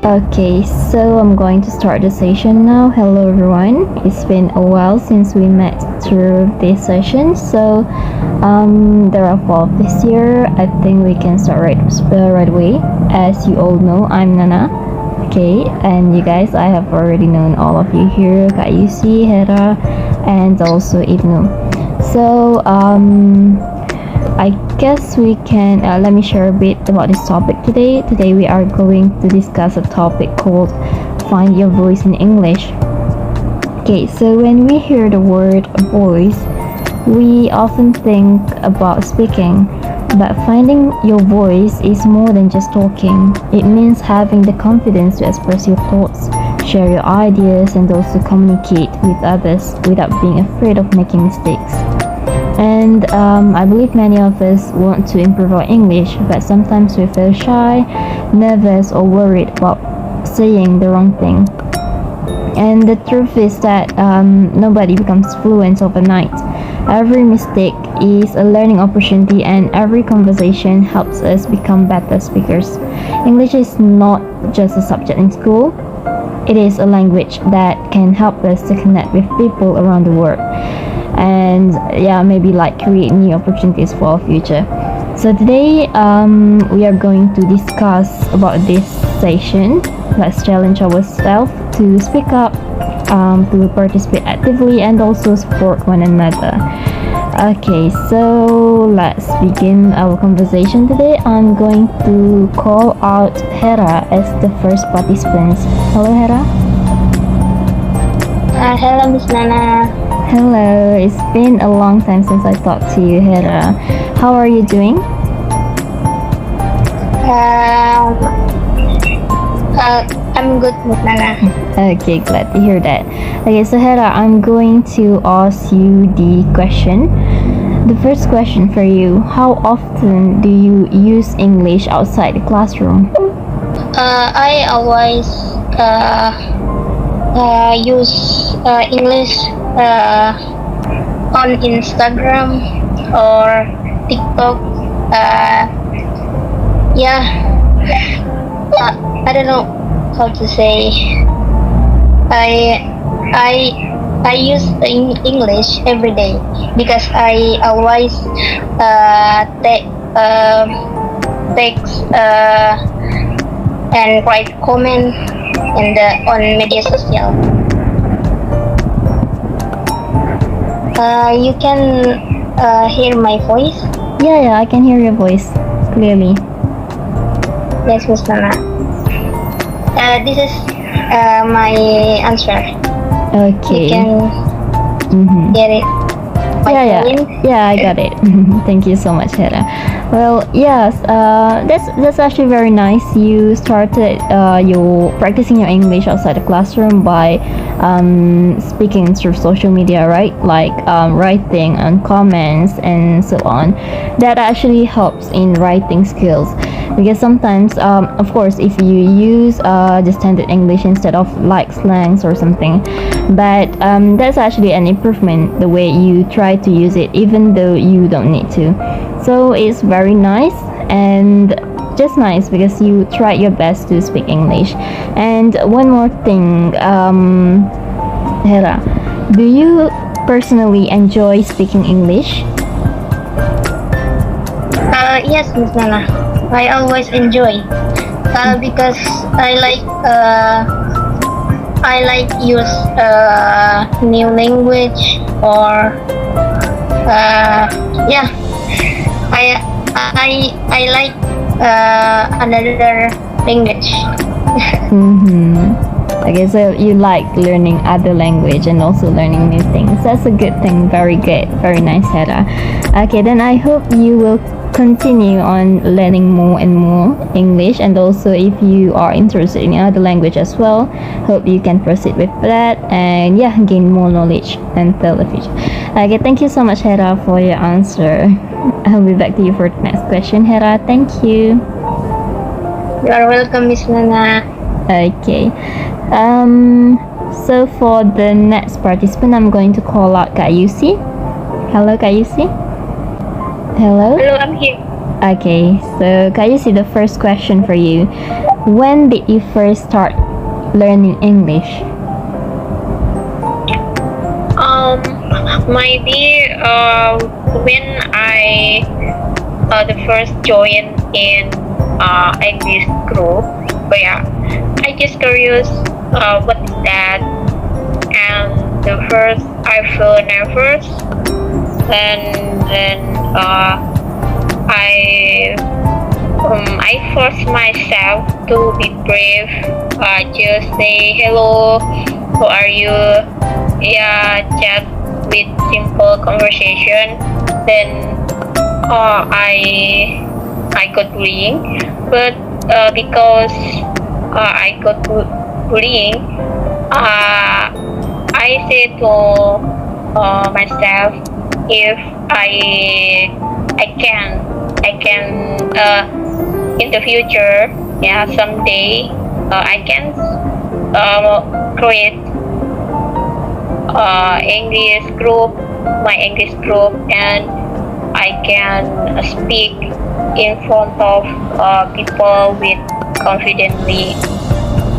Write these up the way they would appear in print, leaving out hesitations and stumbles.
Okay, so I'm going to start the session now. Hello everyone. It's been a while since we met through this session. So there are 12 this year. I think we can start right away. As you all know, I'm Nana. Okay, and you guys, I have already known all of you here, Kak Yusi, Hera, and also Ibnu. So I guess we can let me share a bit about this topic today. Today we are going to discuss a topic called find your voice in English. Okay, so when we hear the word voice, we often think about speaking, but finding your voice is more than just talking. It means having the confidence to express your thoughts, share your ideas, and also communicate with others without being afraid of making mistakes. And I believe many of us want to improve our English, but sometimes we feel shy, nervous, or worried about saying the wrong thing. And the truth is that nobody becomes fluent overnight. Every mistake is a learning opportunity, and every conversation helps us become better speakers. English is not just a subject in school, it is a language that can help us to connect with people around the world. And yeah, maybe like create new opportunities for our future. So today we are going to discuss about this session. Let's challenge ourselves to speak up, to participate actively, and also support one another. Okay, so let's begin our conversation today. I'm going to call out Hera as the first participant. Hello, Hera. Hello, Miss Nana. Hello, it's been a long time since I talked to you, Hera. How are you doing? I'm good, Miss Nana. Okay, glad to hear that. Okay, so Hera, I'm going to ask you the question. The first question for you: how often do you use English outside the classroom? I always use English on Instagram or TikTok. Yeah, I don't know how to say. I use English every day because I always text and write comment on media social. You can hear my voice. Yeah, I can hear your voice clearly. Yes, Miss Nana. This is my answer. Okay. You can hear it. Yeah, I got it. Thank you so much, Hera. Well, yes, that's actually very nice. You started your practicing your English outside the classroom by speaking through social media, right? Like writing and comments and so on. That actually helps in writing skills. Because sometimes, of course, if you use the standard English instead of like slangs or something, but that's actually an improvement the way you try to use it, even though you don't need to. So it's very nice and just nice because you tried your best to speak English. And one more thing, Hera, do you personally enjoy speaking English? Yes, Miss Nana. I always enjoy because I like use new language or yeah. I like another language. Okay, so you like learning other language and also learning new things. That's a good thing. Very good. Very nice, Hera. Okay, then I hope you will continue on learning more and more English, and also if you are interested in other language as well, hope you can proceed with that and yeah, gain more knowledge until the future. Okay, thank you so much, Hera, for your answer. I'll be back to you for the next question, Hera. Thank you. You are welcome, Miss Nana. Okay. So for the next participant, I'm going to call out Kak Yusi. Hello, Kak Yusi. Hello. Hello, I'm here. Okay, so Kak Yusi, the first question for you. when did you first start learning English? Maybe when I the first join in English group. But yeah, I just curious what is that, and the first I feel nervous, and then I force myself to be brave. Just say hello, who are you? Yeah, chat with simple conversation. Then I got bullying, but because I got bullying, I say to myself, if I can in the future, yeah, someday I can create English group, my English group, and I can speak in front of people with confidently.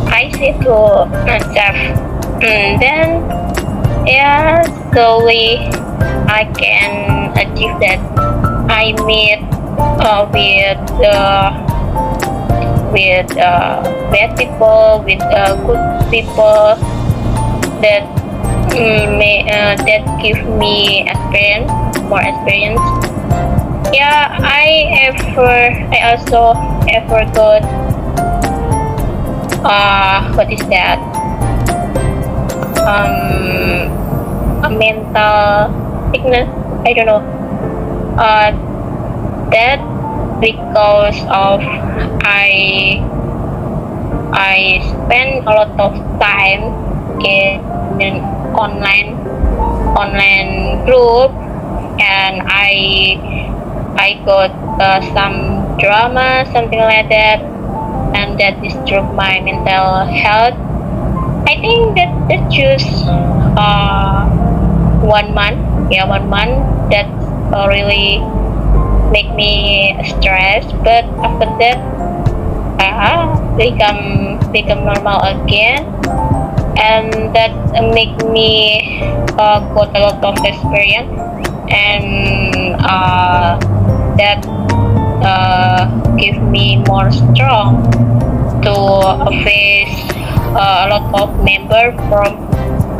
I say to myself, then yeah, slowly I can achieve that. I meet with bad people, with good people that that give me experience, more experience. Yeah, I also ever got what is that? A mental sickness. I don't know. That because of I spend a lot of time in online group, and I got some drama, something like that, and that disturbed my mental health. I think that just 1 month, yeah, 1 month. That really make me stressed. But after that, become normal again, and that make me got a lot of experience, and that give me more strong to face a lot of members from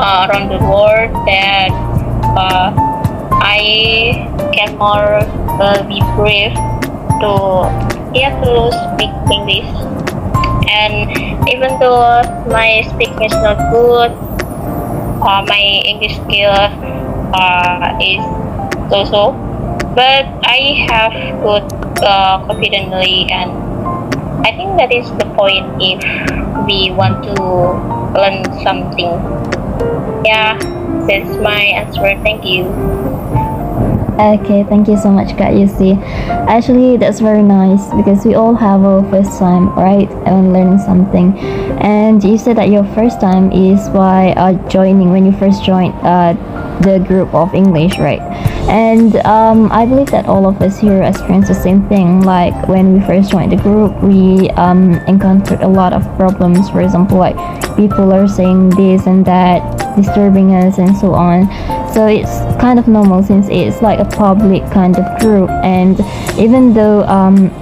around the world, that I can more be brave to to speak English. And even though my speaking is not good, my English skill is so, but I have good confidently, and I think that is the point if we want to learn something. Yeah, that's my answer. Thank you. Okay, thank you so much, Kak Yusi. Actually, that's very nice because we all have our first time, right, when learning something. And you said that your first time is by joining when you first joined the group of English, right? And I believe that all of us here experience the same thing. Like when we first joined the group, we encountered a lot of problems. For example, like people are saying this and that, disturbing us, and so on. So it's kind of normal since it's like a public kind of group, and even though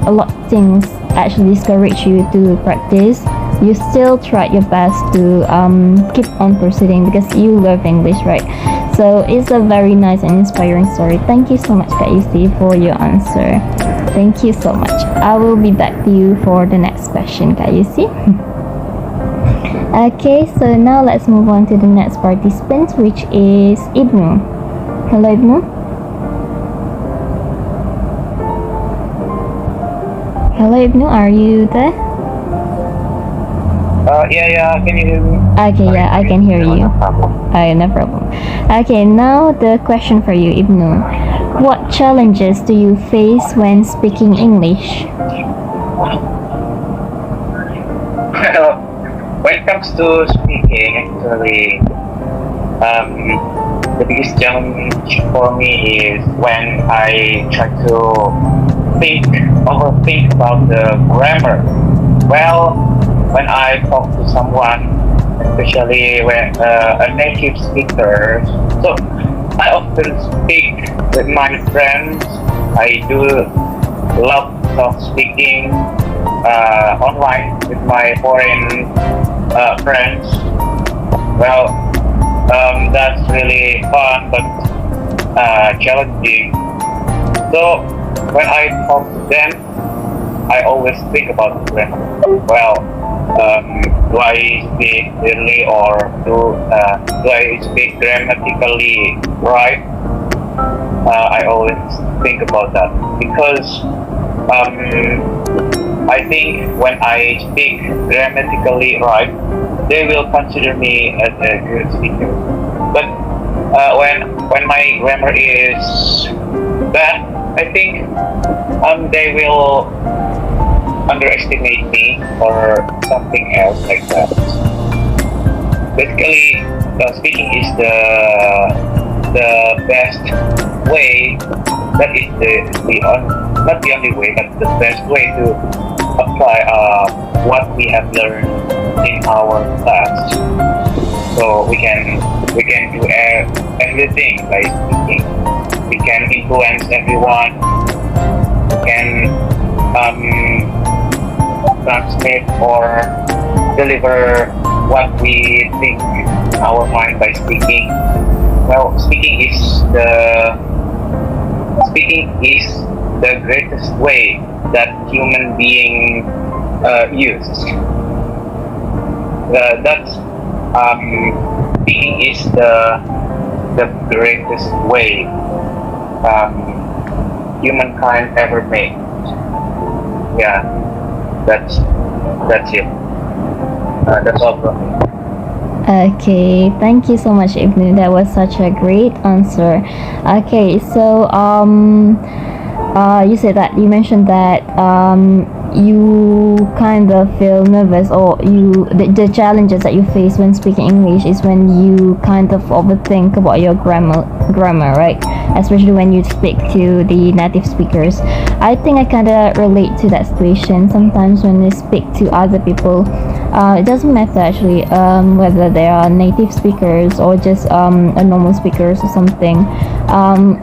a lot of things actually discourage you to practice, you still try your best to keep on proceeding because you love English, right? So it's a very nice and inspiring story. Thank you so much, Kak Yusi, for your answer. Thank you so much. I will be back to you for the next question, Kak Yusi. Okay, so now let's move on to the next participant, which is Ibnu. Hello, Ibnu. Hello, Ibnu, are you there? Yeah, can you hear me? Okay, yeah, I can hear you. No problem. No problem. Okay, now the question for you, Ibnu. What challenges do you face when speaking English? Well, when it comes to speaking, actually, the biggest challenge for me is when I try to overthink about the grammar. Well, when I talk to someone, especially when a native speaker, so I often speak with my friends. I do love of speaking online with my foreign friends. Well, that's really fun but challenging. So when I talk to them, I always think about the grammar. Well, do I speak clearly or do I speak grammatically right? I always think about that because I think when I speak grammatically right, they will consider me as a good speaker. But when my grammar is bad, I think they will underestimate me or something else like that. Basically, speaking is the best way. That is not the only way, but the best way to apply what we have learned in our class. So we can do everything by speaking. We can influence everyone. We can transmit or deliver what we think in our mind by speaking. Well, speaking is the greatest way that human being use. That's speaking is the greatest way humankind ever made. Yeah, that's it. That's all from me. Okay, thank you so much, Ibnu. That was such a great answer. Okay, so you mentioned that you kind of feel nervous, or the challenges that you face when speaking English is when you kind of overthink about your grammar, right? Especially when you speak to the native speakers. I think I kind of relate to that situation sometimes when I speak to other people. It doesn't matter actually whether they are native speakers or just a normal speakers or something.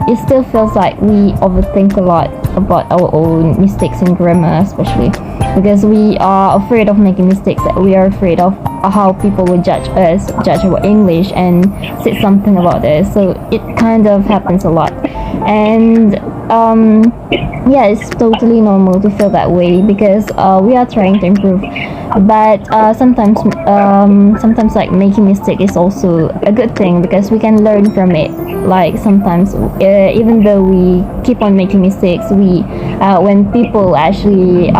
It still feels like we overthink a lot about our own mistakes in grammar, especially because we are afraid of making mistakes. We are afraid of how people will judge our English and say something about this. So it kind of happens a lot, and yeah, it's totally normal to feel that way because we are trying to improve. But sometimes like making mistake is also a good thing because we can learn from it. Like sometimes even though we keep on making mistakes, we when people actually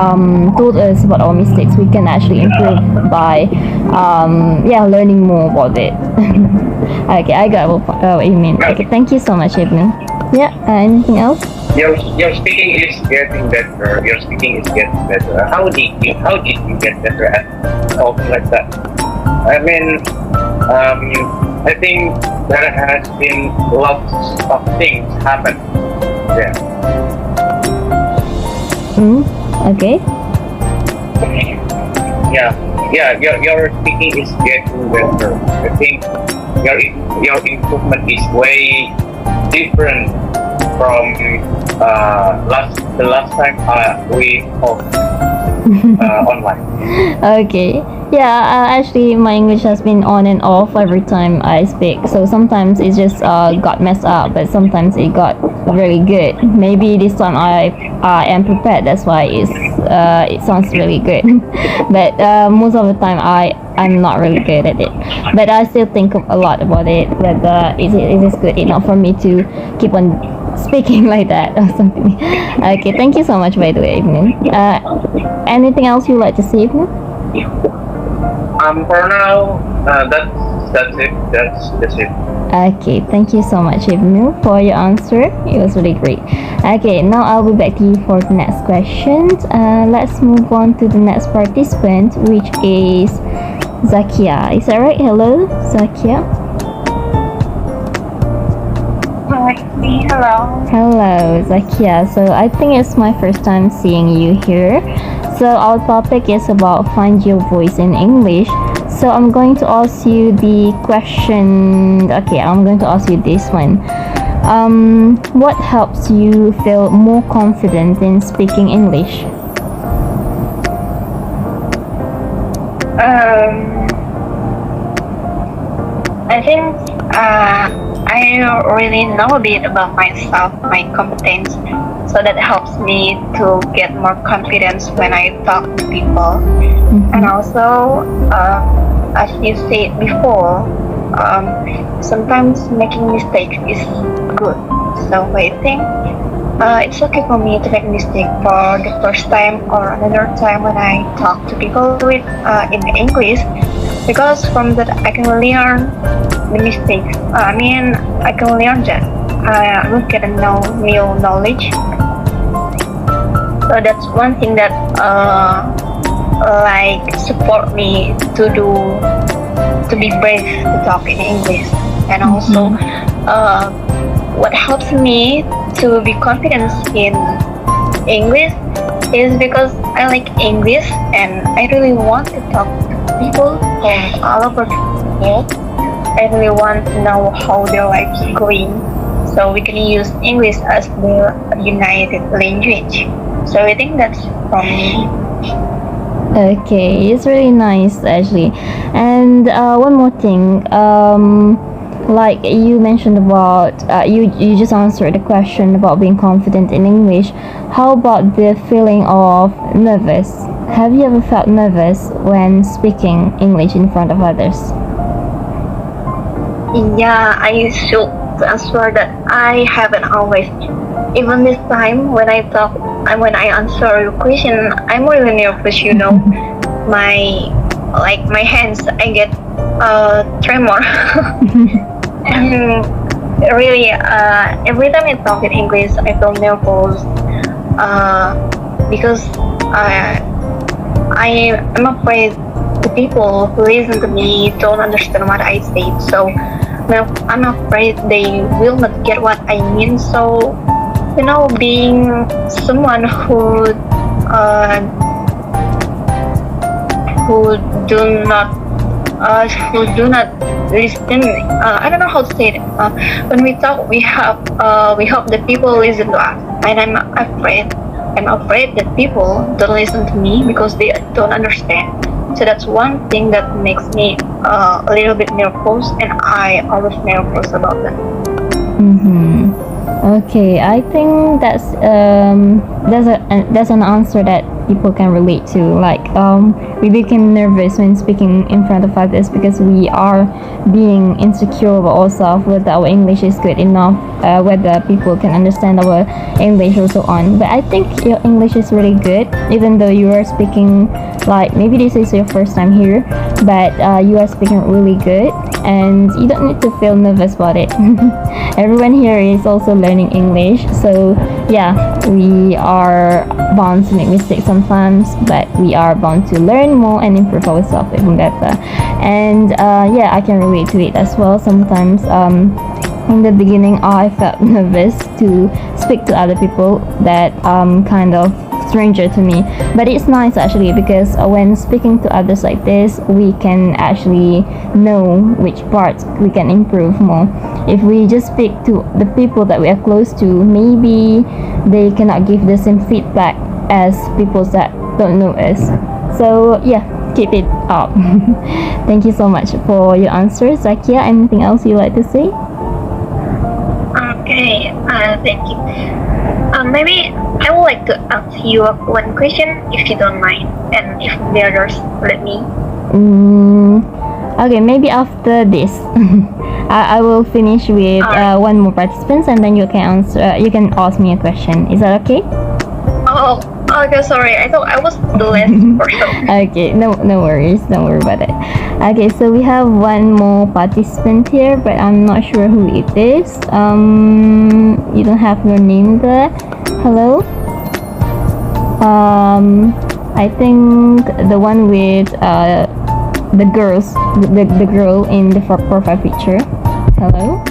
told us about our mistakes, we can actually improve by learning more about it. Okay, I got what you mean. Okay, thank you so much, Ibnu. Yeah, anything else? Your speaking is getting better. Your speaking is getting better. How did you get better at talking like that? I mean, I think there has been lots of things happen there. Okay. Yeah. Your speaking is getting better. I think your improvement is way different from the last time we talked online. Okay. Yeah, actually, my English has been on and off every time I speak. So sometimes it just got messed up, but sometimes it got really good. Maybe this time I am prepared. That's why it sounds really good. But most of the time I'm not really good at it. But I still think a lot about it. Whether is it good enough for me to keep on speaking like that or something. Okay, thank you so much, by the way, Ibnu. Anything else you'd like to say, Ibnu? For now, that's it. That's it. Okay, thank you so much, Ibnu, for your answer. It was really great. Okay, now I'll be back to you for the next question. Let's move on to the next participant, which is Zakia. Is that right? Hello, Zakia. Hello. Hello, Zakia. So I think it's my first time seeing you here. So our topic is about find your voice in English. So I'm going to ask you the question. Okay, I'm going to ask you this one. What helps you feel more confident in speaking English? I think I really know a bit about myself, my competence, so that helps me to get more confidence when I talk to people. And also, as you said before, sometimes making mistakes is good. So I think it's okay for me to make mistake for the first time or another time when I talk to people with in English, because from that I can learn the mistakes. I can learn that I will get new knowledge. So that's one thing that like support me to be brave to talk in English. And also what helps me to be confident in English is because I like English and I really want to talk to people from all over the world. I really want to know how their lives going, so we can use English as the united language. So I think that's from me. Okay, it's really nice actually. And one more thing, like you mentioned about you just answered the question about being confident in English. How about the feeling of nervous? Have you ever felt nervous when speaking English in front of others? Yeah, I should answer that I haven't always. Even this time when I talk and when I answer your question, I'm really nervous. My hands, I get tremor. And really, every time I talk in English, I feel nervous because I'm afraid the people who listen to me don't understand what I say. So I'm afraid they will not get what I mean. So being someone who do not listen. I don't know how to say it. When we talk, we hope that people listen to us, and I'm afraid that people don't listen to me because they don't understand. So that's one thing that makes me a little bit nervous, and I always nervous about that. Okay, I think that's an answer that people can relate to. Like we become nervous when speaking in front of others because we are being insecure about ourselves, whether our English is good enough, whether people can understand our English or so on. But I think your English is really good, even though you are speaking like maybe this is your first time here, but you are speaking really good, and you don't need to feel nervous about it. Everyone here is also learning English, so yeah, we are bound to make mistakes sometimes, but we are bound to learn more and improve ourselves even better. And yeah, I can relate to it as well. Sometimes in the beginning I felt nervous to speak to other people that kind of stranger to me, but it's nice actually because when speaking to others like this, we can actually know which parts we can improve more. If we just speak to the people that we are close to, maybe they cannot give the same feedback as people that don't know us. So yeah, keep it up. Thank you so much for your answers, Zakia. Anything else you'd like to say? Okay, thank you. Maybe I would like to ask you one question, if you don't mind, and if the others let me. Okay, maybe after this, I will finish with one more participant, and then you can answer. You can ask me a question. Is that okay? Oh, okay. Sorry, I thought I was the last person. Okay, no worries. Don't worry about it. Okay, so we have one more participant here, but I'm not sure who it is. You don't have your name there. Hello. I think the one with the girl in the profile picture. Hello.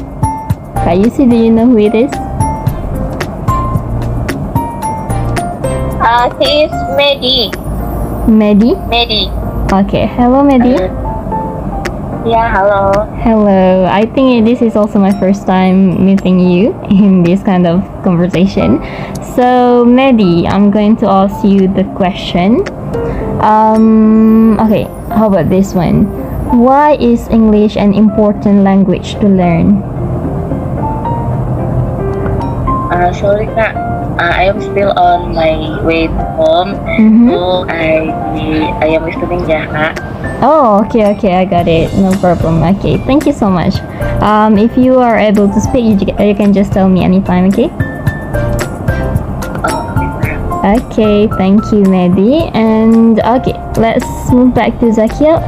Kayusi, do you know who it is? He is Mehdi. Mehdi? Mehdi. Okay, hello Mehdi. Yeah, hello. Hello. I think this is also my first time meeting you in this kind of conversation. So, Mehdi, I'm going to ask you the question. Okay, how about this one? Why is English an important language to learn? Sorry Kak, I am still on my way home, Mm-hmm. so I am listening ya Kak. Oh, okay, I got it. No problem. Okay, thank you so much. If you are able to speak, you can just tell me anytime, okay? Okay, thank you, Mehdi. And okay, let's move back to Zakia.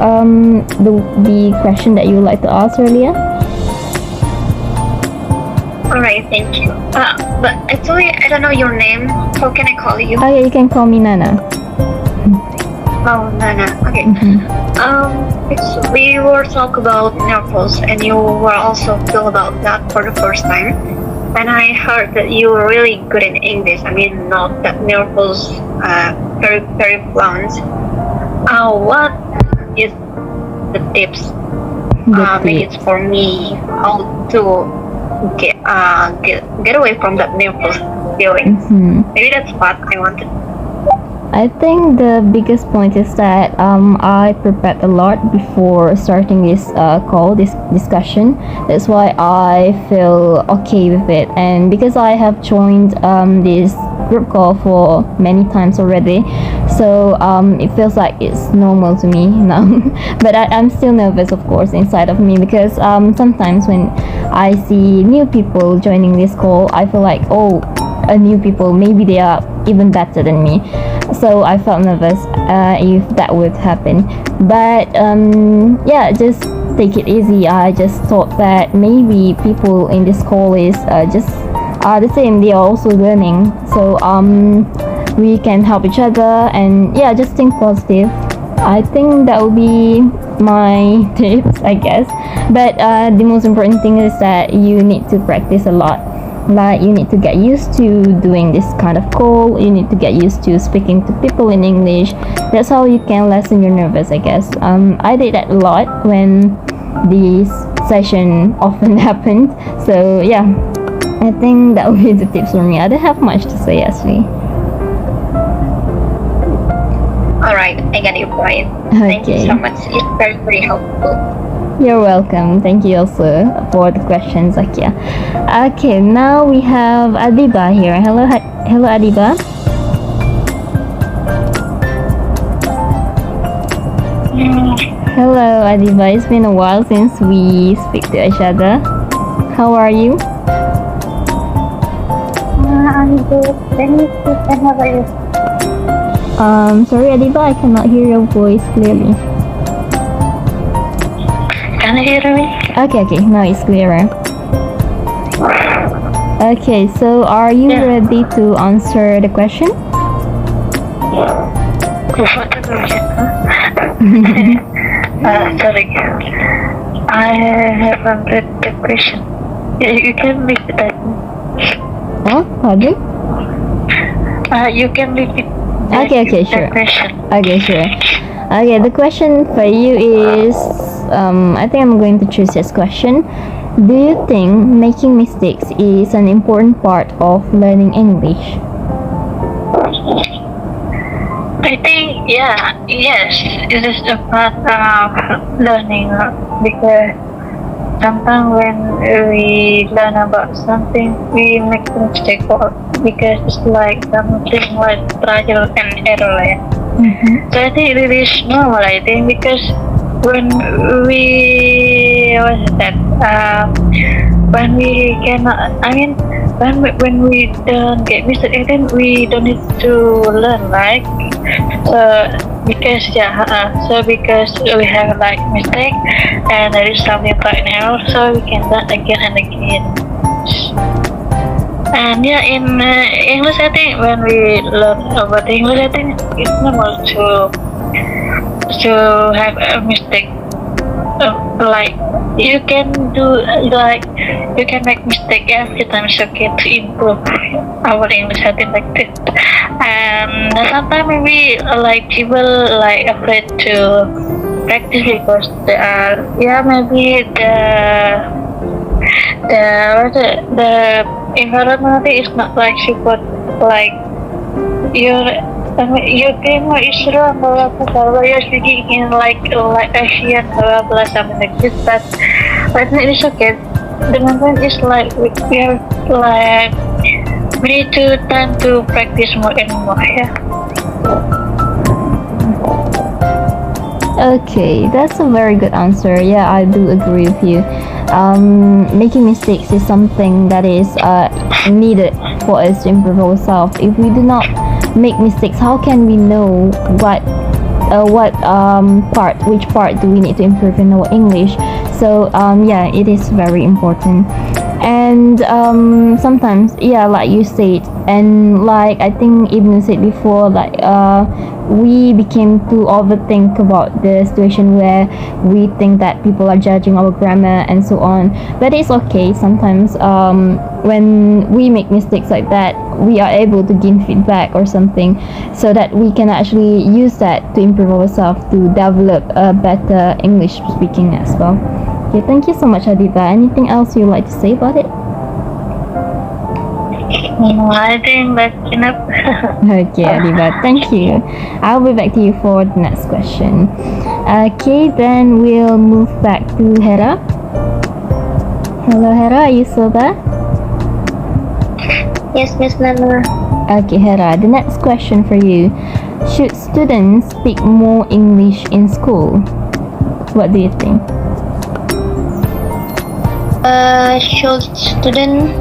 The question that you would like to ask earlier. Alright, thank you. But actually, I don't know your name. How can I call you? Okay, you can call me Nana. Oh, Nana. Okay. We were talk about nervous, and you were also feel about that for the first time. And I heard that you were really good in English. I mean, not that nervous, very very fluent. What is the tips? Maybe it's for me how to get away from that nervous feeling. Maybe that's what I wanted. I think the biggest point is that I prepared a lot before starting this this discussion. That's why I feel okay with it, and because I have joined this group call for many times already, so it feels like it's normal to me now. But I'm still nervous, of course, inside of me, because sometimes when I see new people joining this call, I feel like, oh, new people, maybe they are even better than me. So I felt nervous if that would happen. But yeah, just take it easy. I just thought that maybe people in this call is just are the same. They are also learning. So we can help each other, and yeah, just think positive. I think that would be my tips, I guess. But the most important thing is that you need to practice a lot. Like, you need to get used to doing this kind of call. You need to get used to speaking to people in English. That's how you can lessen your nervous, I guess. I did that a lot when this session often happened. So yeah, I think that would be the tips for me. I don't have much to say actually. Alright, I got your point. Thank you Okay. so much. It's very very helpful. You're welcome. Thank you also for the questions, Zakia. Okay, now we have Adiba here. Hello, hello, Adiba. Hello, Adiba. It's been a while since we speak to each other. How are you? I'm good. Thank you. And how about you? Sorry, Adiba, I cannot hear your voice clearly. Can you hear me? Okay, now it's clearer. Okay, so are you ready to answer the question? Sorry. I haven't read the question. You can repeat that. Oh, pardon? You can repeat Okay, sure. the question. Okay, sure. Okay, the question for you is, I think I'm going to choose this question. Do you think making mistakes is an important part of learning English? I think, yes, it is a part of learning because sometimes when we learn about something, we make a mistake because it's like something like trial and error. Mm-hmm. So I think it is normal, I think, because when we, when we cannot, I mean, when we don't get mistake, I think we don't need to learn, right? Because we have like mistake and there is something like error, so we can learn again and again. And yeah, in English, I think when we learn about English, I think it's normal to have a mistake like you can do like you can make mistake every time, it's okay to improve our English, I think like that. And sometimes maybe like people like afraid to practice because they are, yeah, maybe the environment is not like super, like your your grammar is wrong, blah blah blah. You're speaking in like Asian, blah blah, something like this. But I think it's okay. The main point is like we are like we need to time to practice more and more. Yeah. Okay, that's a very good answer. Yeah, I do agree with you. Making mistakes is something that is needed for us to improve ourselves. If we do not make mistakes, how can we know which part do we need to improve in our English? So yeah, it is very important. And sometimes, yeah, like you said, and like I think Ibn said before, like we became to overthink about the situation where we think that people are judging our grammar and so on. But it's okay sometimes. When we make mistakes like that, we are able to gain feedback or something, so that we can actually use that to improve ourselves, to develop a better English speaking as well. Okay, thank you so much, Adiba. Anything else you'd like to say about it? I think that's enough. Okay, Adiba, thank you. I'll be back to you for the next question. Okay, then we'll move back to Hera. Hello, Hera, are you still there? Yes, Miss Nana. Okay, Hera, the next question for you. Should students speak more English in school? What do you think? Should student?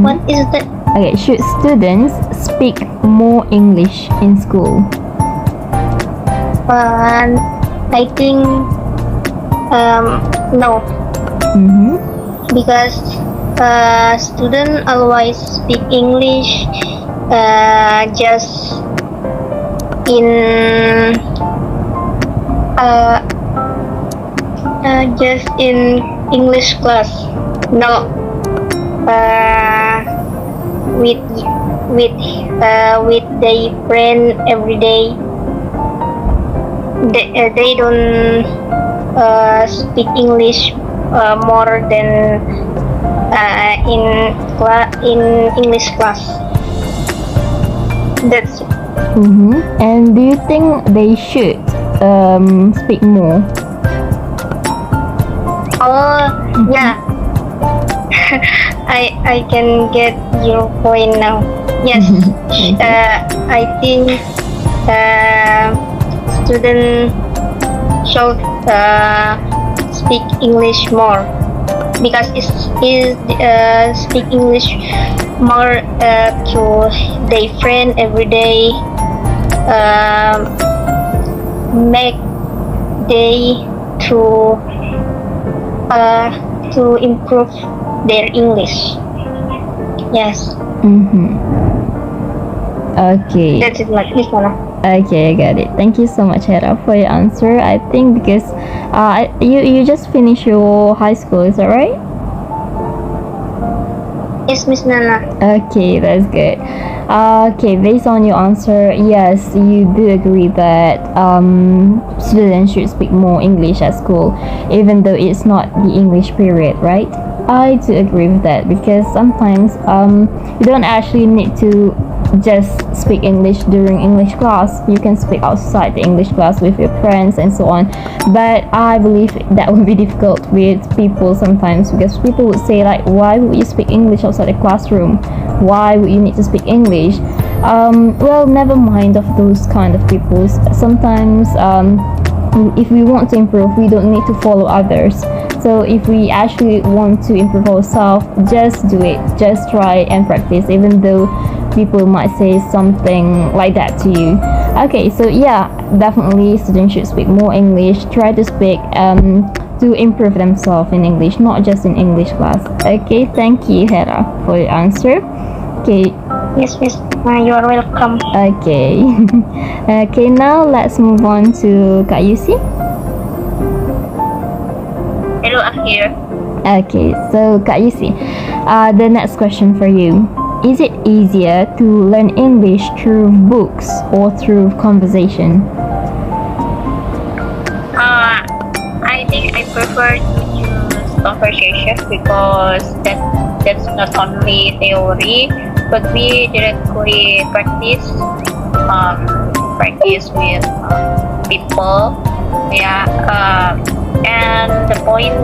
What is that? Okay, should students speak more English in school? I think no, Mm-hmm. because student always speak English just in English class. No, with their friend every day. They don't speak English more than in English class. That's it. Mm-hmm. And do you think they should speak more? Oh, yeah. I can get your point now. Yes. I think student should speak English more, because it's speak English more to their friend every day. Make they to improve their English. Yes, Mm-hmm. Okay. that's it, like this one. Okay, I got it. Thank you so much, Hera, for your answer. I think because you just finished your high school, is that right? Yes, Miss Nana. Okay, that's good. Okay, based on your answer, yes, you do agree that students should speak more English at school, even though it's not the English period, right? I do agree with that, because sometimes you don't actually need to just speak English during English class. You can speak outside the English class with your friends and so on. But I believe that would be difficult with people sometimes, because people would say like, why would you speak English outside the classroom? Why would you need to speak English? Well, never mind of those kind of people. Sometimes if we want to improve, we don't need to follow others. So if we actually want to improve ourselves, just do it. Just try and practice, even though people might say something like that to you. Okay, so yeah, definitely students should speak more English. Try to speak to improve themselves in English, not just in English class. Okay, thank you, Hera, for your answer. Okay, Yes, Miss. You are welcome. okay. Okay, now let's move on to Kak Yusi. Hello, Akhir. Okay, so Kak Yusi, the next question for you. Is it easier to learn English through books or through conversation? I think I prefer to choose conversation because that's not only theory, but we directly practice practice with people. Yeah. And the point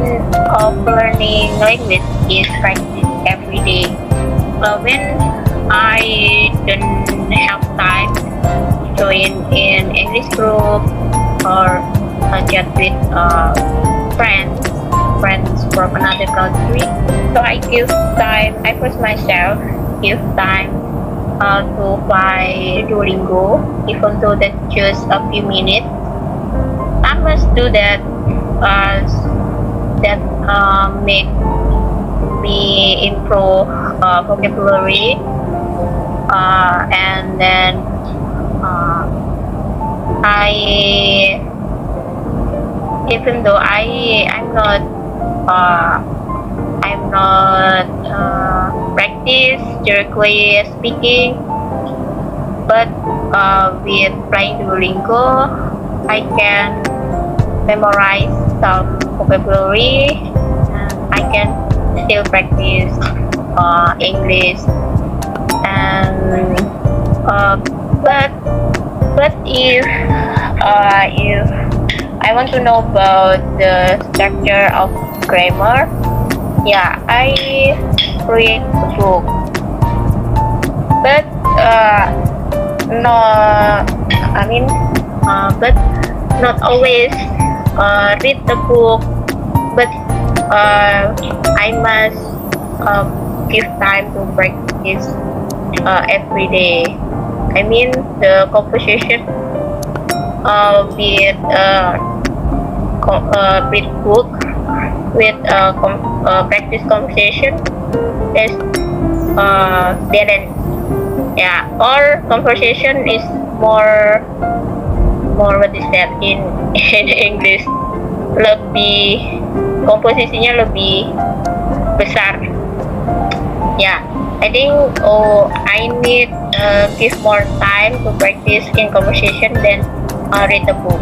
of learning language is practice every day. When I don't have time to join in English group or chat with friends from another country, so I force myself, give time to fly Duolingo, even though that's just a few minutes. I must do that. That make me improve vocabulary, and then I even though I'm not practice directly speaking, but with flying Duolingo I can memorize some vocabulary, and I can still practice English. And but if I want to know about the structure of grammar, yeah, I read the book, but no, I mean, but not always read the book, but I must give time to practice every day. I mean, the conversation with read book with practice conversation is balance. Yeah, or conversation is more what is that in English, lebih komposisinya lebih besar. Yeah, I think I need give more time to practice in conversation than read the book.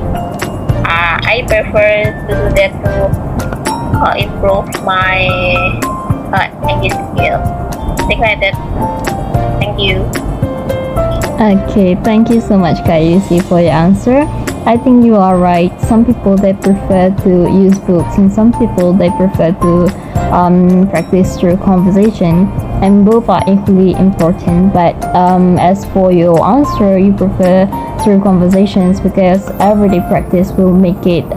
I prefer to do that to improve my English skill. Things like that. Thank you. Okay, thank you so much, Kak Yusi, for your answer. I think you are right. Some people they prefer to use books, and some people they prefer to practice through conversation, and both are equally important. But as for your answer, you prefer through conversations because everyday practice will make it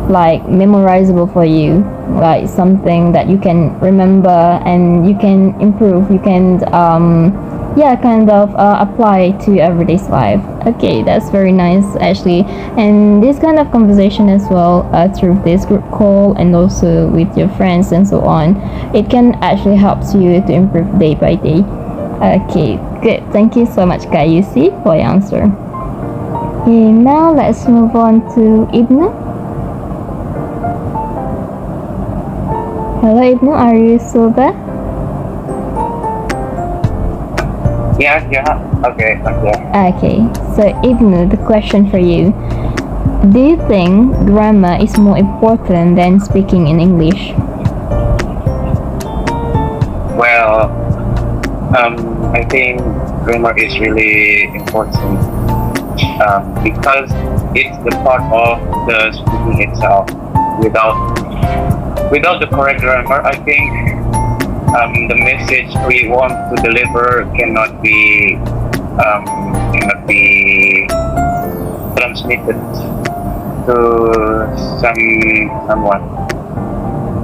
like memorizable for you, like something that you can remember and you can improve. You can apply to everyday's life. Okay, that's very nice actually. And this kind of conversation as well, through this group call and also with your friends and so on, it can actually helps you to improve day by day. Okay, good. Thank you so much, Kak Yusi, for your answer. Okay, now let's move on to Ibnu. Hello, Ibnu, are you still there? Yeah. Okay. Okay, so Ibnu, the question for you. Do you think grammar is more important than speaking in English? Well, I think grammar is really important because it's the part of the speaking itself. Without the correct grammar, I think the message we want to deliver cannot be transmitted to someone.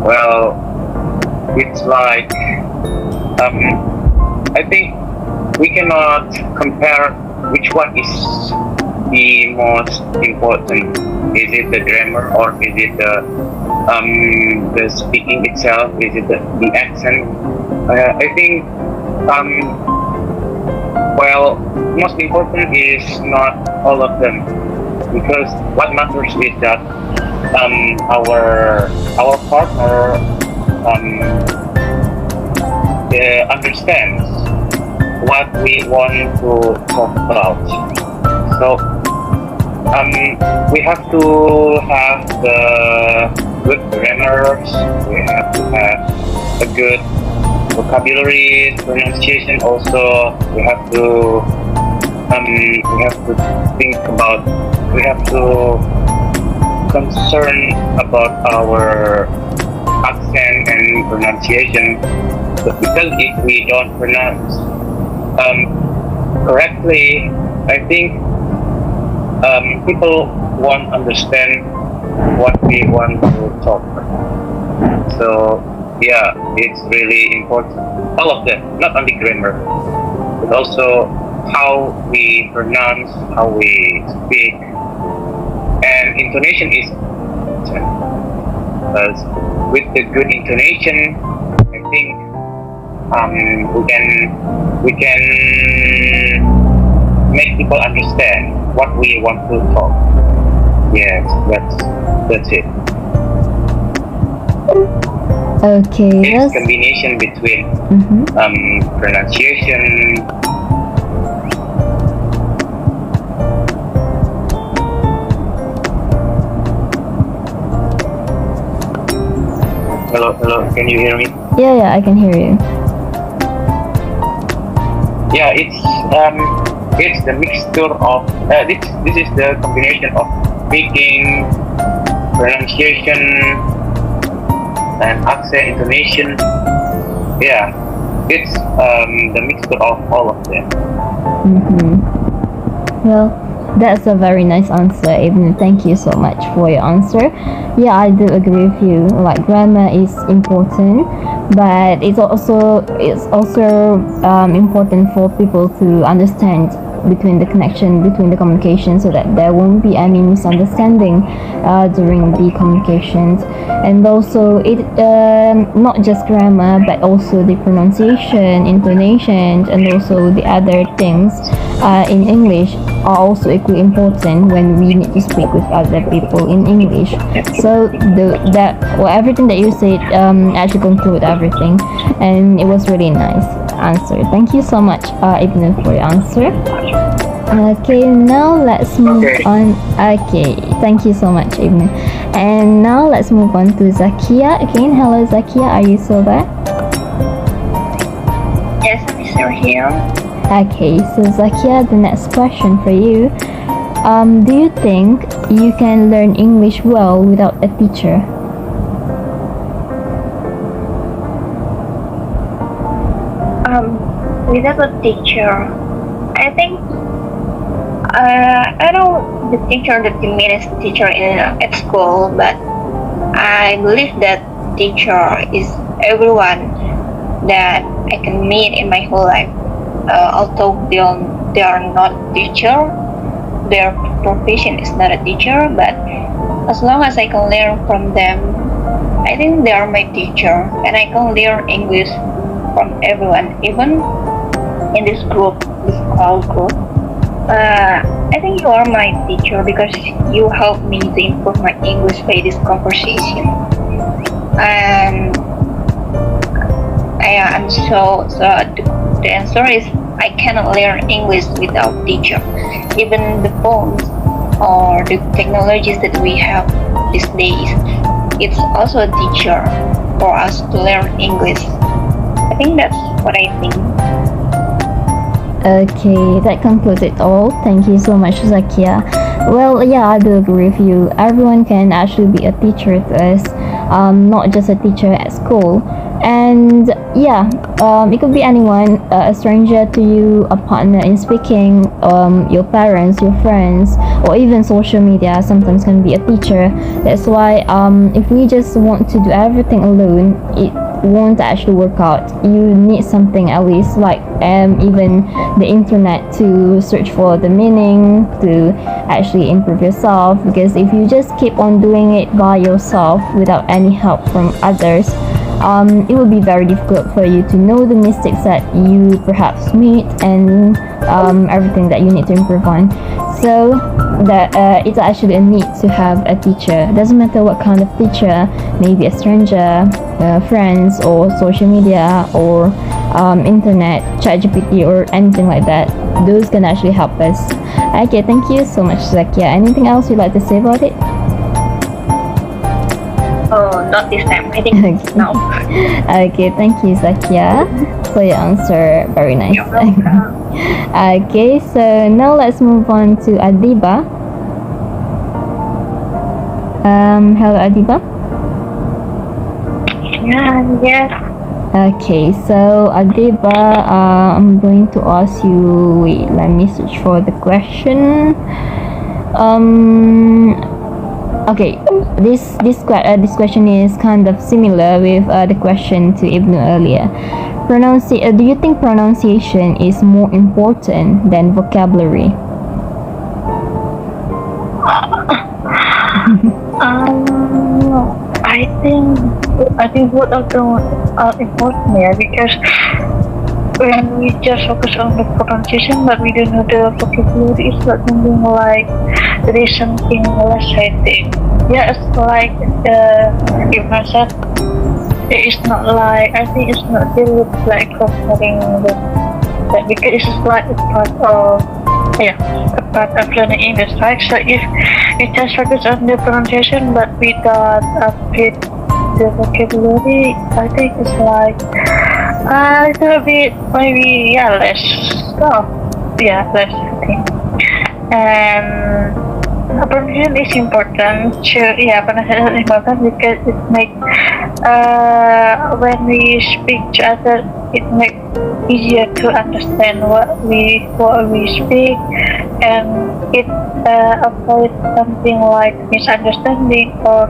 Well, it's like I think we cannot compare which one is the most important. Is it the grammar or is it the speaking itself? Is it the accent? I think well, most important is not all of them, because what matters is that our partner understands what we want to talk about. So we have to have the good grammars. We have to have a good vocabulary, pronunciation. Also, we have to think about. We have to concern about our accent and pronunciation. Because if we don't pronounce correctly, I think people won't understand what we want to talk. So yeah, it's really important. All of them, not only grammar, but also how we pronounce, how we speak, and intonation is important. Because with the good intonation, I think we can make people understand what we want to talk. Yes, that's it. Okay, It's that's combination between pronunciation. Hello, can you hear me? yeah, I can hear you. Yeah, it's the mixture of this is the combination of speaking, pronunciation, and accent, intonation. Yeah, it's the mixture of all of them. Well, that's a very nice answer, Ibn. Thank you so much for your answer. Yeah, I do agree with you. Like grammar is important, but it's also important for people to understand between the connection between the communication, so that there won't be any misunderstanding during the communications. And also it not just grammar, but also the pronunciation, intonation, and also the other things in English are also equally important when we need to speak with other people in English. So everything that you said actually conclude everything, and it was really nice answer. Thank you so much, Ibn, for your answer. Okay, now let's move on. Okay, thank you so much, Ibn. And now let's move on to Zakia again. Hello, Zakia, are you still there? Yes, I'm still here. Okay, so Zakia, the next question for you. Do you think you can learn English well without a teacher? Without a teacher, I think I don't the teacher that you mean is teacher at school, but I believe that teacher is everyone that I can meet in my whole life. Although they are not teacher, their profession is not a teacher, but as long as I can learn from them, I think they are my teacher, and I can learn English from everyone, even in this group, this call group. I think you are my teacher because you help me to improve my English by this conversation. And I'm so the answer is I cannot learn English without teacher. Even the phones or the technologies that we have these days, it's also a teacher for us to learn English. I think that's what I think. Okay, that concludes it all. Thank you so much, Zakia. Well, yeah, I do agree with you. Everyone can actually be a teacher to us, not just a teacher at school. And yeah, it could be anyone, a stranger to you, a partner in speaking, your parents, your friends, or even social media sometimes can be a teacher. That's why if we just want to do everything alone, it won't actually work out. You need something at least, like even the internet, to search for the meaning, to actually improve yourself. Because if you just keep on doing it by yourself without any help from others, it will be very difficult for you to know the mistakes that you perhaps made, and everything that you need to improve on. So that it's actually a need to have a teacher. Doesn't matter what kind of teacher, maybe a stranger, friends, or social media, or internet, ChatGPT, or anything like that. Those can actually help us. Okay, thank you so much, Zakia. Anything else you'd like to say about it? Oh, not this time. I think Okay. no. Okay, thank you, Zakia, for your answer. Very nice. You're welcome. Okay, so now let's move on to Adiba. Hello, Adiba. Yeah. Okay, so Adiba, I'm going to ask you. Wait, let me search for the question. Okay, this question is kind of similar with the question to Ibnu earlier. Do you think pronunciation is more important than vocabulary? I think both of them are important here because when we just focus on the pronunciation but we don't know the vocabulary, it's not something like there is something less, I think. Yeah, it's like if I said it's not like, I think it's not deal with like comparing that because it's like a part of learning English, right? So if we just focus on the pronunciation but without update the vocabulary, I think it's like a little bit maybe less. Less, I think. And pronunciation is important. Pronunciation is important because it makes when we speak to others, it makes easier to understand what we speak, and it avoids something like misunderstanding or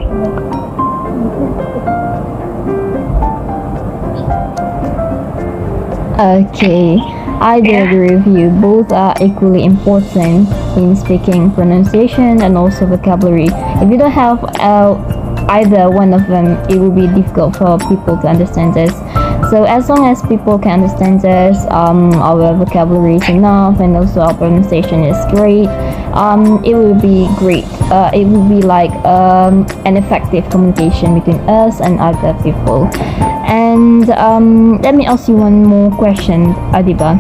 Okay, I do agree with you. Both are equally important in speaking pronunciation and also vocabulary. If you don't have either one of them, it will be difficult for people to understand us. So as long as people can understand us, our vocabulary is enough, and also our pronunciation is great, it will be great. It will be like an effective communication between us and other people. And let me ask you one more question, Adiba.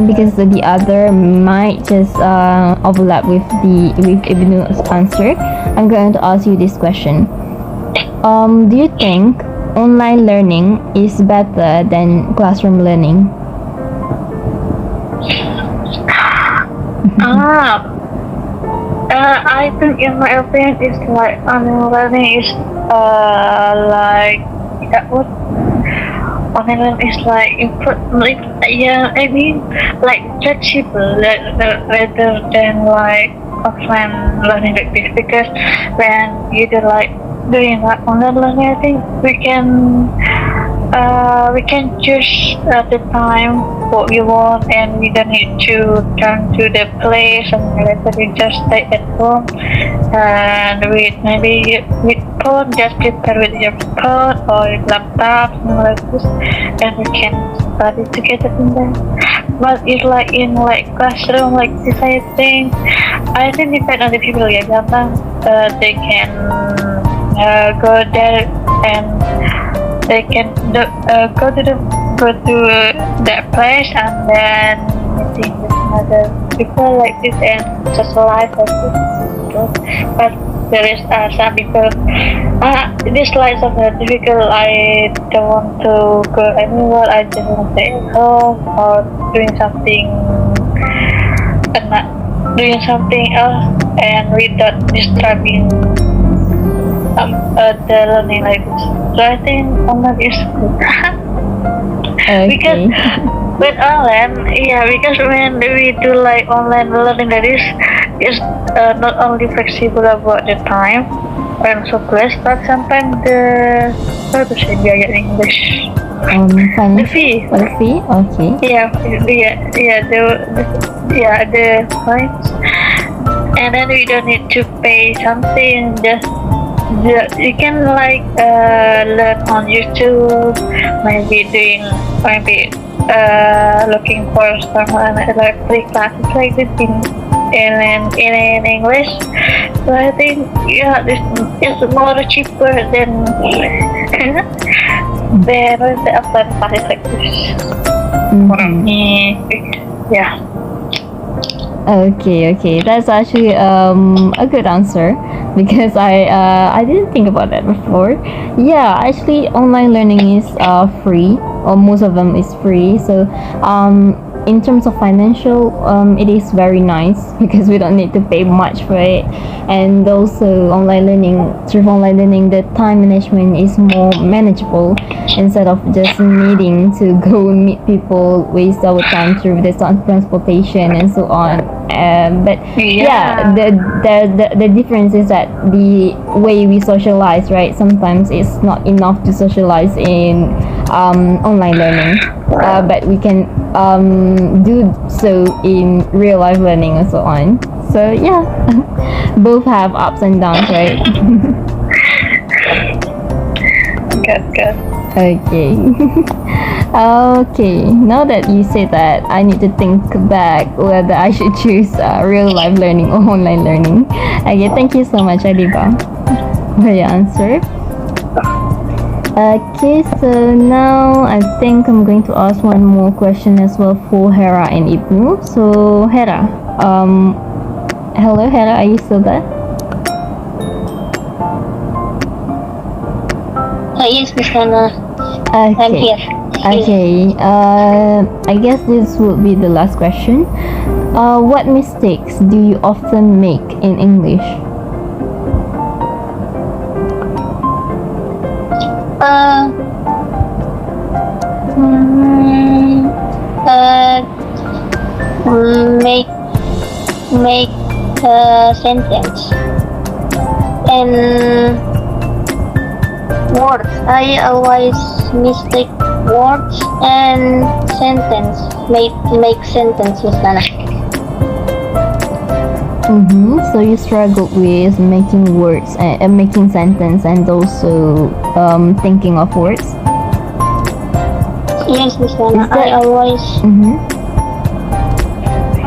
Because the other might just overlap with Ibnu's answer, I'm going to ask you this question. Do you think online learning is better than classroom learning? I think in my opinion it's like online learning is what online learning is like I mean like flexible rather than like offline learning like this, because when you do like doing like online learning, I think we can choose at the time what we want, and we don't need to turn to the place, and later we just stay at home and with phone, just prepare with your phone or your laptop, something like this, and we can study together in there. But it's like in like classroom like this, I think depend on the people. They can go there and they can go to that place and then meeting with other people like this and socialize like this. But there is some people this life is difficult. I don't want to go anywhere. I just want to stay at home or doing something else and without disturbing the learning like this. So I think online is good. Because when we do like online learning like this, it's not only flexible about the time and also place, but sometimes how to say biaya in English? The fee. The fee? Okay. The points. And then we don't need to pay something, just you can like learn on YouTube, maybe looking for someone like free classes like this in in English. So I think yeah, this is more cheaper than the alternative like this. Yeah. Okay, that's actually a good answer because I didn't think about that before. Yeah, actually online learning is free, or most of them is free. So in terms of financial, it is very nice because we don't need to pay much for it, and also through online learning, the time management is more manageable instead of just needing to go and meet people, waste our time through the transportation and so on. But yeah, the difference is that the way we socialize, right? Sometimes it's not enough to socialize in online learning, but we can do so in real life learning and so on. So yeah, both have ups and downs, right? Good. Okay. Okay, now that you say that, I need to think back whether I should choose real life learning or online learning. Okay, thank you so much, Adiba, for your answer. Okay, so now I think I'm going to ask one more question as well for Hera and Ibnu. So Hera, hello Hera, are you still there? Yes, Miss Hannah. I'm Okay. here. Okay, I guess this would be the last question. What mistakes do you often make in English? Make a sentence and words. I always mistake words and sentence. Make sentence, Miss Nana. So you struggle with making words and making sentence and also thinking of words. Yes, Miss Nana. Is that-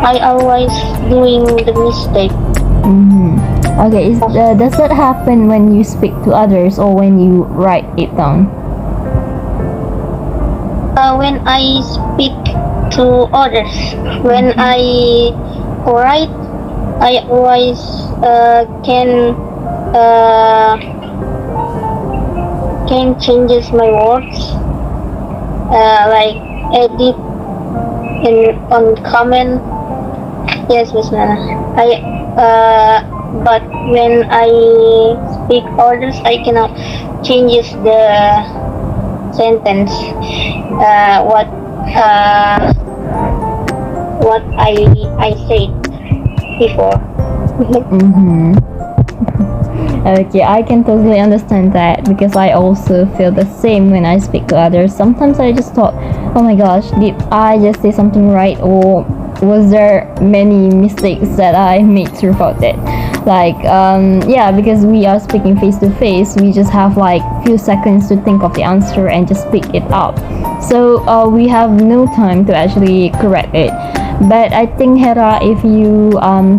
I always doing the mistake. Okay, does that happen when you speak to others or when you write it down? When I speak to others, when I write, I always can changes my words, like edit on comment. Yes, Miss Nana. But when I speak others, I cannot changes the sentence. What I said before. Okay, I can totally understand that because I also feel the same when I speak to others. Sometimes I just thought, oh my gosh, did I just say something right, or was there many mistakes that I made throughout it? Like, yeah, because we are speaking face to face, we just have like few seconds to think of the answer and just speak it out. So we have no time to actually correct it. But I think Hera, if you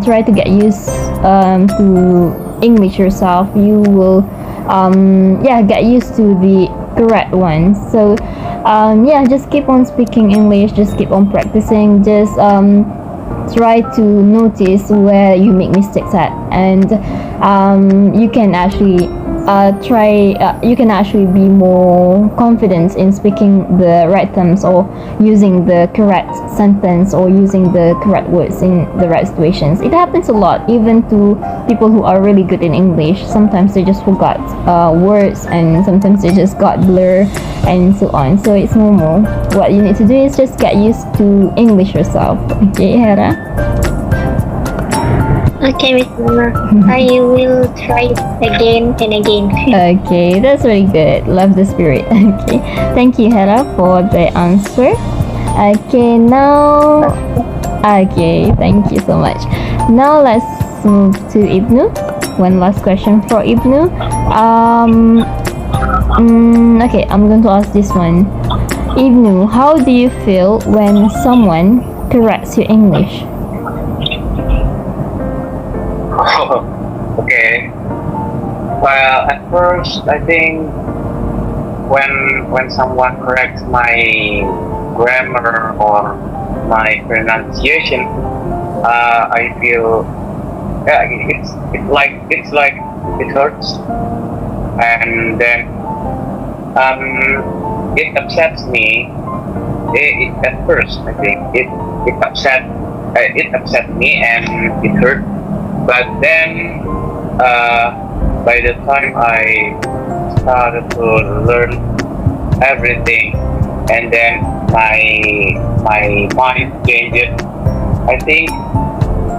try to get used to English yourself, you will get used to the correct one. So just keep on speaking English, just keep on practicing, just try to notice where you make mistakes at, and you can actually be more confident in speaking the right terms or using the correct sentence or using the correct words in the right situations. It happens a lot, even to people who are really good in English. Sometimes they just forgot words, and sometimes they just got blur and so on. So it's normal. What you need to do is just get used to English yourself. Okay, Hera? Okay, Miss Nana. I will try it again and again. Okay, that's really good. Love the spirit. Okay, thank you, Hera, for the answer. Okay, now. Okay, thank you so much. Now let's move to Ibnu. One last question for Ibnu. Okay, I'm going to ask this one. Ibnu, how do you feel when someone corrects your English? Oh, okay. Well, at first, I think when someone corrects my grammar or my pronunciation, I feel yeah, it's like it hurts, and then it upsets me. At first, I think it upset me and it hurt. But then, by the time I started to learn everything, and then my mind changed. I think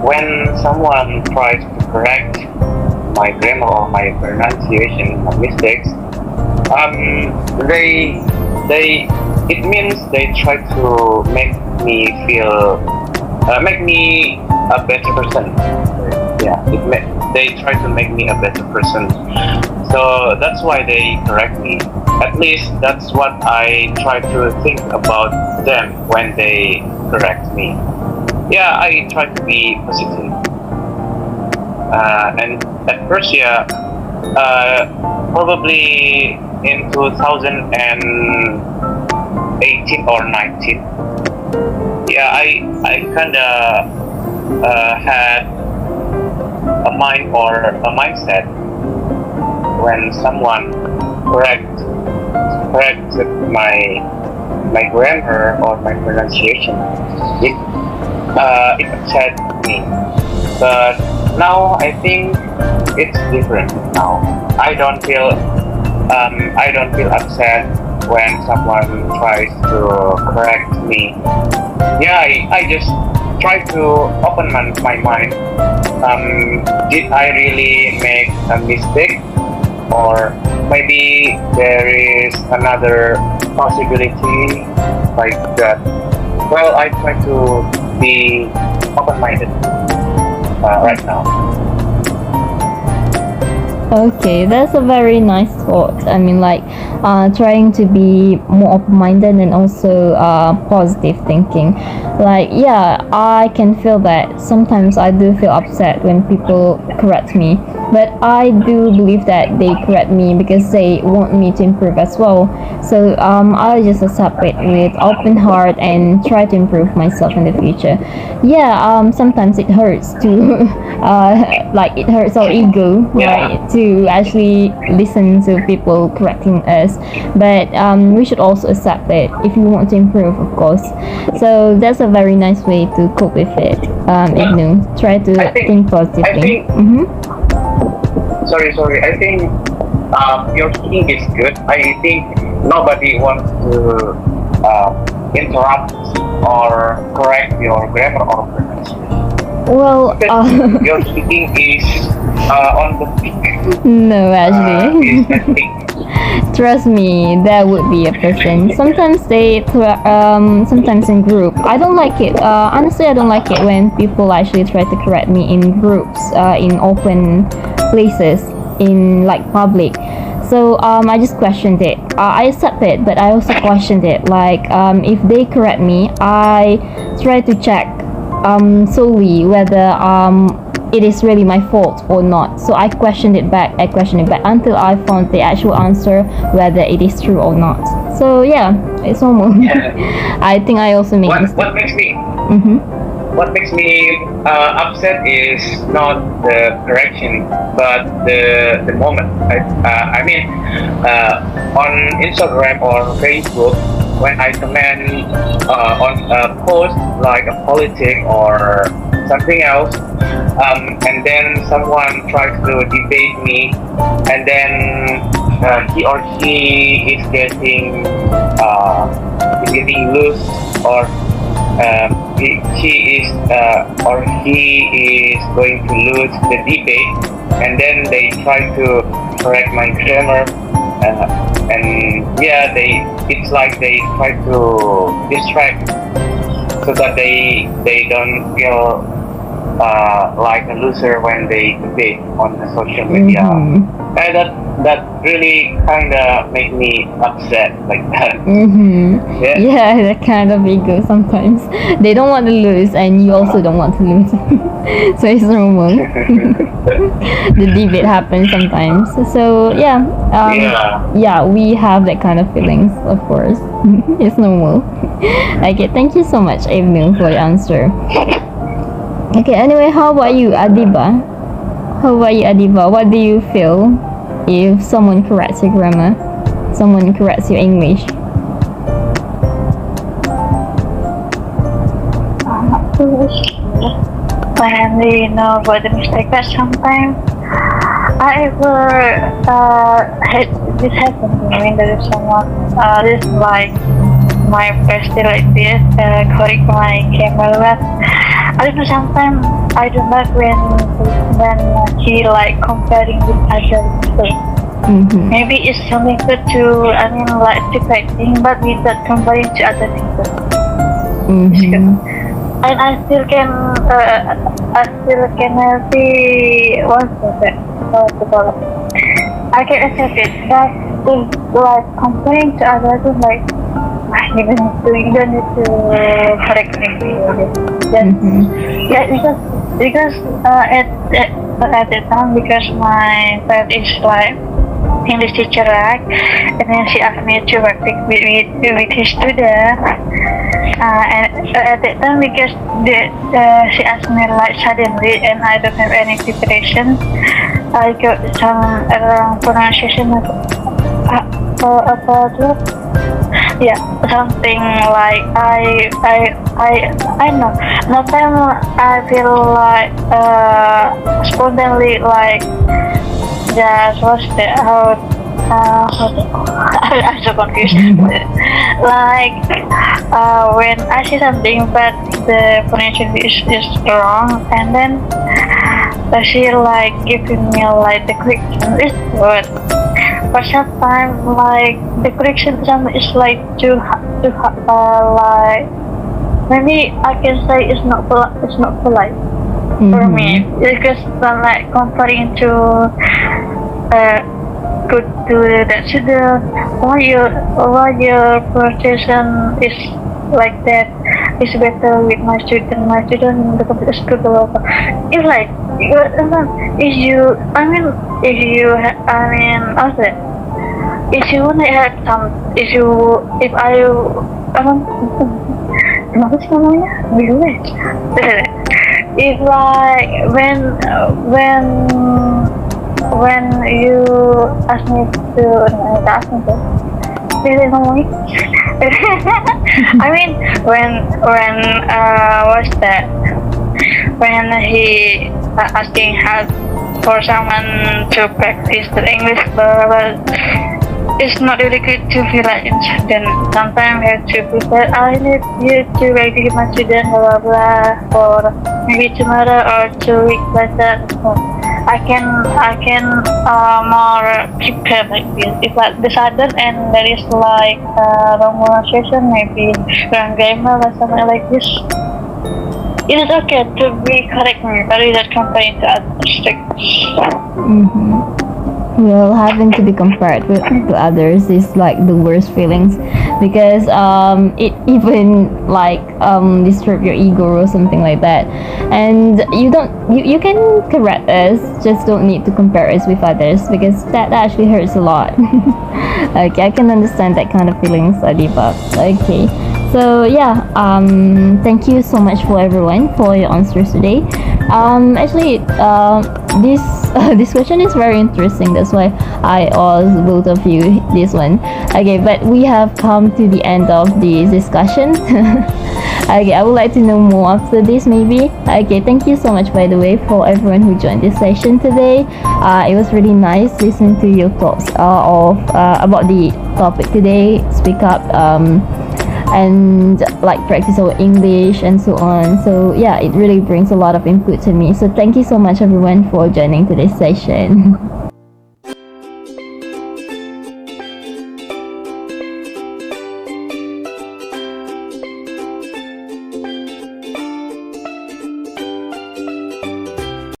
when someone tries to correct my grammar or my pronunciation, my mistakes, they it means they try to make me a better person. Yeah, they try to make me a better person. So that's why they correct me. At least that's what I try to think about them when they correct me. Yeah, I try to be positive. And at first, yeah, probably in 2018 or 19, yeah, I kinda had a mind or a mindset when someone corrected my grammar or my pronunciation. It upset me. But now I think it's different now. I don't feel upset when someone tries to correct me. Yeah, I just try to open my mind. Did I really make a mistake? Or maybe there is another possibility like that. Well, I try to be open-minded right now. Okay, that's a very nice thought. I mean, like, trying to be more open-minded and also positive thinking. Like, yeah, I can feel that. Sometimes I do feel upset when people correct me, but I do believe that they correct me because they want me to improve as well. So I just accept it with open heart and try to improve myself in the future. Yeah, sometimes it hurts to, like, it hurts our ego, Yeah. right? To actually listen to people correcting us, but we should also accept it if you want to improve, of course. So that's a very nice way to cope with it. Ignu, try to I think- think positively. Sorry. I think your thinking is good. I think nobody wants to interrupt or correct your grammar or pronunciation. Well, Because your thinking is on the peak. no, actually. Is at peak. Trust me, that would be a person. Sometimes sometimes in group. I don't like it. Honestly, I don't like it when people actually try to correct me in groups, in open places, in like public. So I just questioned it. I accept it, but I also questioned it. Like if they correct me, I try to check solely whether it is really my fault or not. So I questioned it back until I found the actual answer whether it is true or not. So yeah, it's normal. I think I also make mistakes. What makes me Mm-hmm. what makes me upset is not the correction, but the moment. I mean, on Instagram or Facebook, when I comment on a post like a politic or something else, and then someone tries to debate me, and then he or she is getting loose, or he is going to lose the debate, and then they try to correct my grammar, and yeah, it's like they try to distract so that they don't feel like a loser when they debate on the social media. And that really kind of make me upset like that. Yeah. Yeah, that kind of ego sometimes. They don't want to lose, and you also don't want to lose. So it's normal. The debate happens sometimes. So yeah, yeah, we have that kind of feelings, of course. It's normal. Okay, thank you so much, Avnu, for your answer. Okay, anyway, how about you, Adiba? What do you feel if someone corrects your grammar? Someone corrects your English? When we know about the mistake, but sometimes I ever this happened to me. There is someone this like my bestie like this correct my camera, but I don't know, sometimes I don't like when he like comparing with other people. Maybe it's something good to, I mean, like to correcting, but without comparing to other people. It's good. And I still can be what's it? I can accept it, but if like comparing to others, like you don't need to correct me. Yeah, because at that time, because my friend is like English teacher, right? And then she asked me to work with his student. And at that time, because she asked me like suddenly, and I don't have any preparation, I got some pronunciation yeah, something like I know. No time I feel like spontaneously like just what's the I'm so confused. Like when I see something but the pronunciation is wrong, and then she like giving me like the correction is good. But sometimes like the correction is like too like maybe I can say it's not polite for me, because I'm like comparing to good to that student, why your pronunciation is like that, is better with my student the computer school blah, blah. It's like if you wanna have some, if I kenapa sih namanya bingung deh. If like when you ask me to really ngomongin I mean when what's that, when he asking help for someone to practice the English, but it's not really good to feel like incident. Sometimes I have to prepare. I need you to give my student blah blah for maybe tomorrow or 2 weeks later. So I can more prepare like this. If like the sudden and there is like wrong pronunciation, maybe wrong grammar or something like this, it is okay to be correct me, but without comparing to other mistakes. Well, having to be compared to others is like the worst feelings, because it even like disturb your ego or something like that, and you can correct us, just don't need to compare us with others, because that actually hurts a lot. Okay, I can understand that kind of feelings, Adiba. Okay, so yeah, thank you so much for everyone for your answers today. Actually, this question is very interesting. That's why I asked both of you this one. Okay, but we have come to the end of this discussion. Okay, I would like to know more after this, maybe. Okay, thank you so much, by the way, for everyone who joined this session today. It was really nice listening to your thoughts about the topic today. Speak up. And like practice our English and so on. So yeah, it really brings a lot of input to me. So thank you so much everyone for joining today's session.